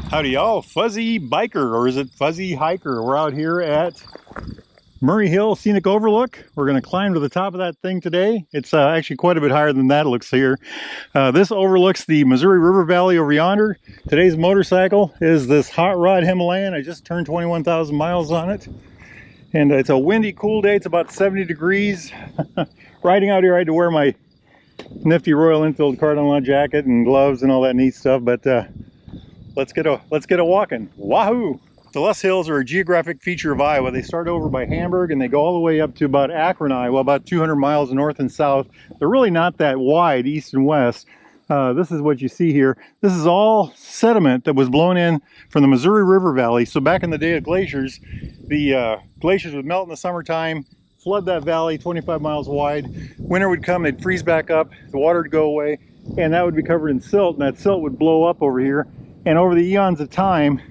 Howdy y'all, fuzzy biker, or is it fuzzy hiker? We're out here at Murray Hill Scenic Overlook. We're going to climb to the top of that thing today. It's actually quite a bit higher than that, it looks here. This overlooks the Missouri River Valley over yonder. Today's motorcycle is this hot rod Himalayan. I just turned 21,000 miles on it. And it's a windy, cool day. It's about 70 degrees. Riding out here, I had to wear my nifty Royal Enfield cardinal jacket and gloves and all that neat stuff, but let's get a walking. Wahoo! The Les Hills are a geographic feature of Iowa. They start over by Hamburg and they go all the way up to about Akron, Iowa, about 200 miles north and south. They're really not that wide, east and west. This is what you see here. This is all sediment that was blown in from the Missouri River Valley. So back in the day of glaciers, the glaciers would melt in the summertime, flood that valley 25 miles wide. Winter would come, they'd freeze back up, the water would go away, and that would be covered in silt, and that silt would blow up over here. And over the eons of time,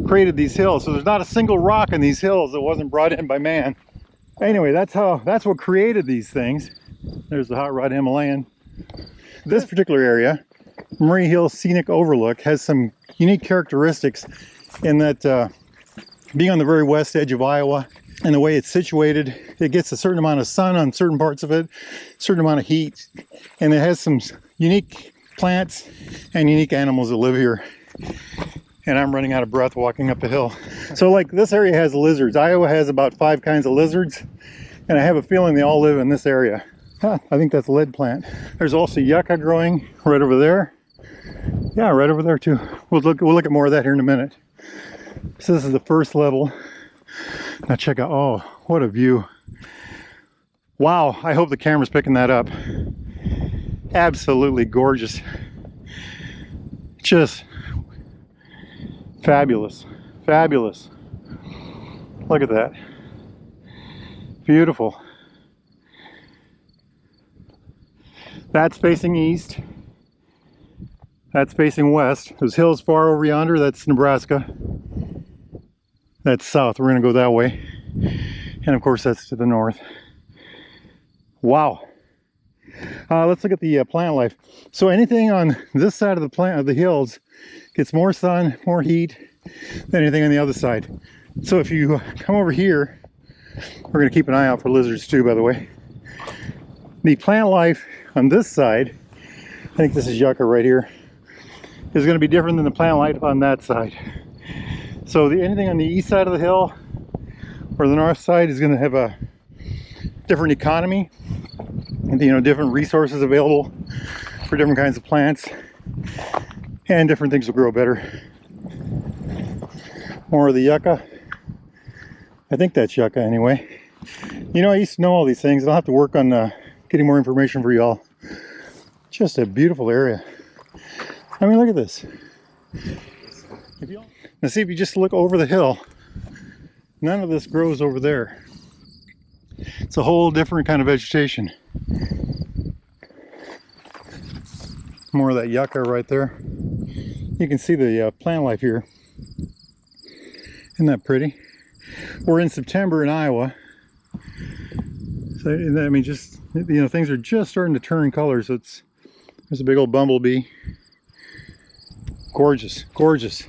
created these hills. So there's not a single rock in these hills that wasn't brought in by man. Anyway, that's what created these things. There's the hot rod Himalayan. This particular area, Murray Hill Scenic Overlook, has some unique characteristics in that being on the very west edge of Iowa and the way it's situated, it gets a certain amount of sun on certain parts of it, a certain amount of heat, and it has some unique plants and unique animals that live here. And I'm running out of breath walking up the hill. So like this area has lizards. Iowa has about 5 kinds of lizards, and I have a feeling they all live in this area. I think that's a lead plant. There's also yucca growing right over there. Yeah, right over there too. We'll look at more of that here in a minute. So this is the first level. Now check out, oh, what a view. Wow, I hope the camera's picking that up. Absolutely gorgeous. Just fabulous, fabulous. Look at that. Beautiful. That's facing east. That's facing west. Those hills far over yonder, that's Nebraska. That's south. We're going to go that way. And of course, that's to the north. Wow. Let's look at the plant life. So anything on this side of the hills gets more sun, more heat than anything on the other side. So if you come over here, we're going to keep an eye out for lizards too, by the way. The plant life on this side, I think this is yucca right here, is going to be different than the plant life on that side. So anything on the east side of the hill or the north side is going to have a different economy and, you know, different resources available for different kinds of plants, and different things will grow better. More of the yucca. I think that's yucca anyway. You know, I used to know all these things. I'll have to work on getting more information for y'all. Just a beautiful area. I mean, look at this. Now see, if you just look over the hill, none of this grows over there. It's a whole different kind of vegetation. More of that yucca right there. You can see the plant life here. Isn't that pretty? We're in September in Iowa. So, I mean, just, you know, things are just starting to turn colors. So there's a big old bumblebee. Gorgeous, gorgeous.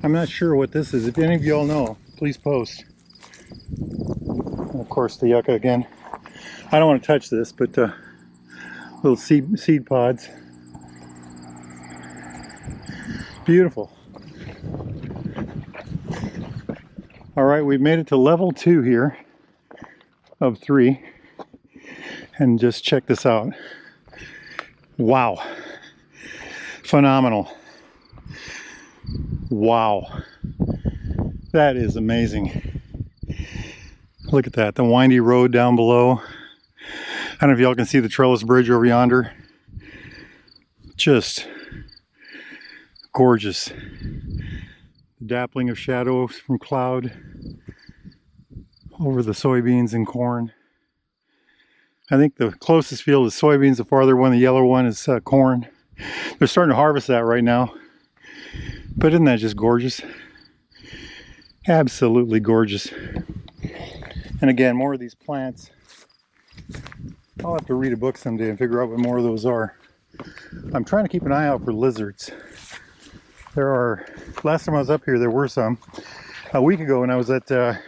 I'm not sure what this is. If any of y'all know, please post. And of course, the yucca again. I don't want to touch this, but little seed pods. Beautiful. All right, we've made it to level 2 here of 3. And just check this out. Wow. Phenomenal. Wow. That is amazing. Look at that, the windy road down below. I don't know if y'all can see the trellis bridge over yonder. Just gorgeous. The dappling of shadows from cloud over the soybeans and corn. I think the closest field is soybeans, the farther one, the yellow one, is corn. They're starting to harvest that right now. But isn't that just gorgeous? Absolutely gorgeous. And again, more of these plants. I'll have to read a book someday and figure out what more of those are. I'm trying to keep an eye out for lizards. There are, last time I was up here, there were some. A week ago when I was at the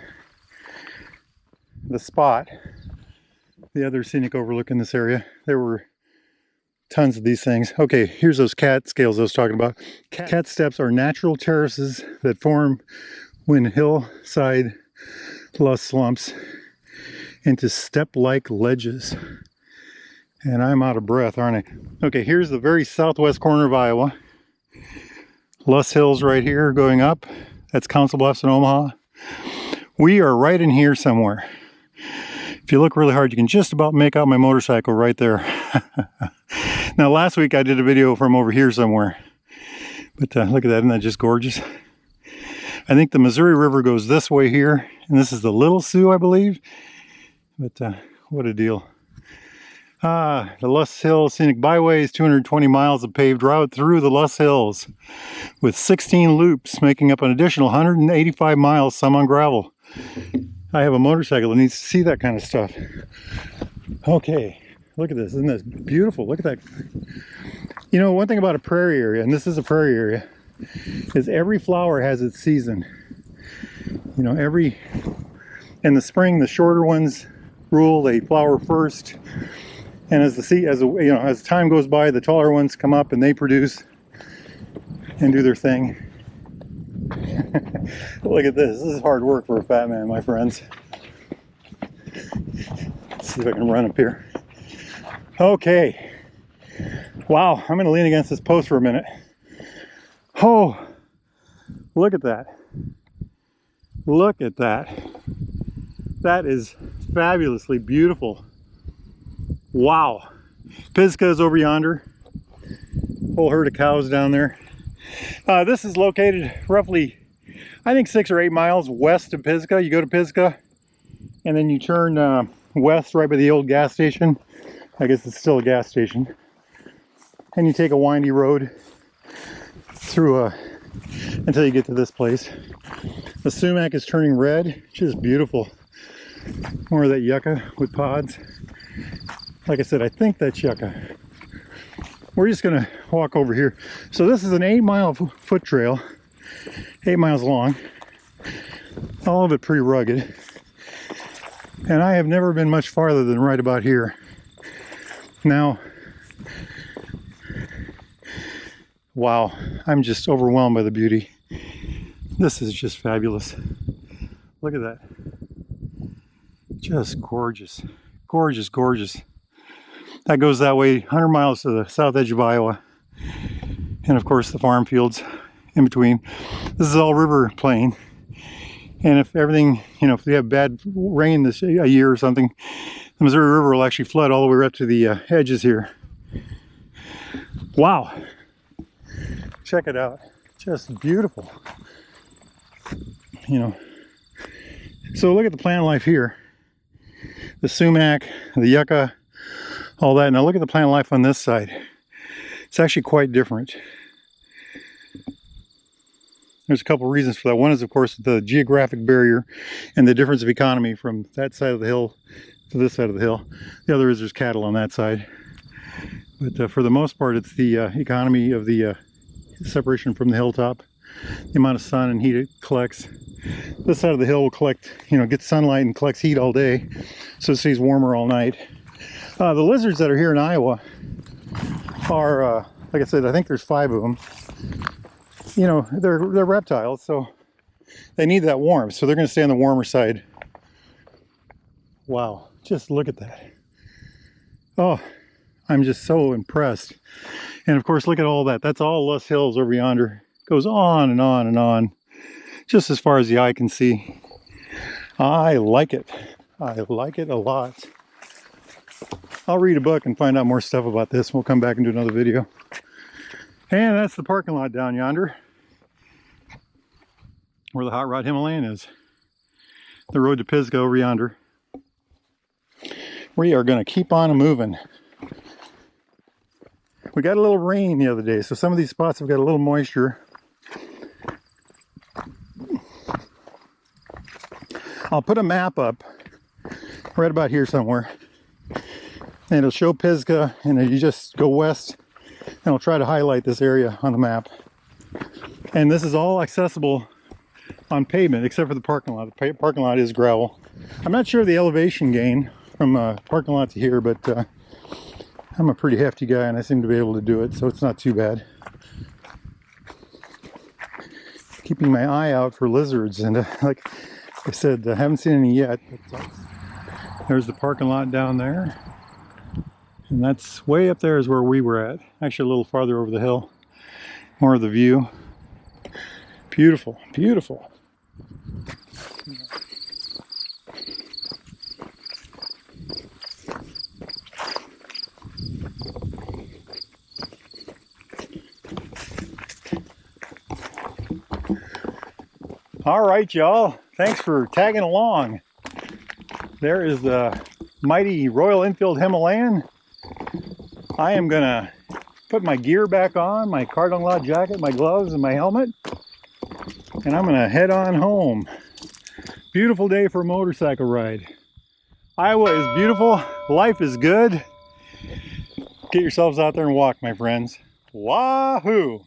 spot, the other scenic overlook in this area, there were tons of these things. Okay, here's those cat scales I was talking about. Cat steps are natural terraces that form when hillside loess slumps into step-like ledges. And I'm out of breath, aren't I? Okay, here's the very southwest corner of Iowa. Luss Hills right here going up. That's Council Bluffs in Omaha. We are right in here somewhere. If you look really hard, you can just about make out my motorcycle right there. Now, last week I did a video from over here somewhere. But look at that, isn't that just gorgeous? I think the Missouri River goes this way here, and this is the Little Sioux, I believe. But what a deal. The Luss Hill Scenic Byway is 220 miles of paved route through the Luss Hills, with 16 loops making up an additional 185 miles, some on gravel. I have a motorcycle that needs to see that kind of stuff. Okay, look at this. Isn't this beautiful? Look at that. You know, one thing about a prairie area, and this is a prairie area, is every flower has its season. You know, in the spring, the shorter ones rule, they flower first. And as time goes by, the taller ones come up and they produce and do their thing. Look at this. This is hard work for a fat man, my friends. Let's see if I can run up here. Okay. Wow, I'm going to lean against this post for a minute. Oh, look at that. Look at that. That is fabulously beautiful. Wow. Pisgah is over yonder. Whole herd of cows down there. This is located roughly, I think 6 or 8 miles west of Pisgah. You go to Pisgah and then you turn west right by the old gas station. I guess it's still a gas station. And you take a windy road through until you get to this place. The sumac is turning red, which is beautiful. More of that yucca with pods. Like I said, I think that's yucca. We're just gonna walk over here. So this is an 8-mile foot trail, 8 miles long. All of it pretty rugged. And I have never been much farther than right about here. Now, wow, I'm just overwhelmed by the beauty. This is just fabulous. Look at that. Just gorgeous. Gorgeous, gorgeous. That goes that way 100 miles to the south edge of Iowa. And of course the farm fields in between. This is all river plain. And if everything, if we have bad rain a year or something, the Missouri River will actually flood all the way up to the edges here. Wow. Check it out. Just beautiful. So look at the plant life here. The sumac, the yucca, all that. Now look at the plant life on this side. It's actually quite different. There's a couple reasons for that. One is, of course, the geographic barrier and the difference of economy from that side of the hill to this side of the hill. The other is there's cattle on that side. But for the most part, it's the economy of the separation from the hilltop, the amount of sun and heat it collects. This side of the hill will collect, gets sunlight and collects heat all day, so it stays warmer all night. The lizards that are here in Iowa are, like I said, I think there's 5 of them. They're reptiles, so they need that warmth, so they're going to stay on the warmer side. Wow, just look at that. Oh, I'm just so impressed. And of course, look at all that. That's all Luss Hills over yonder. Goes on and on and on, just as far as the eye can see. I like it. I like it a lot. I'll read a book and find out more stuff about this. We'll come back and do another video. And that's the parking lot down yonder, where the Hot Rod Himalayan is. The road to Pisgah over yonder. We are going to keep on moving. We got a little rain the other day, so some of these spots have got a little moisture. I'll put a map up right about here somewhere. And it'll show Pisgah, and you just go west And I'll try to highlight this area on the map. And this is all accessible on pavement except for the parking lot. The parking lot is gravel. I'm not sure of the elevation gain from parking lot to here, but I'm a pretty hefty guy and I seem to be able to do it, so it's not too bad. Keeping my eye out for lizards, and like I said, I haven't seen any yet. But, there's the parking lot down there. And that's way up there is where we were at. Actually a little farther over the hill. More of the view. Beautiful, beautiful. All right, y'all. Thanks for tagging along. There is the mighty Royal Enfield Himalayan. I am gonna put my gear back on, my cardon law jacket, my gloves, and my helmet, and I'm gonna head on home. Beautiful day for a motorcycle ride. Iowa is beautiful. Life is good. Get yourselves out there and walk, my friends. Wahoo!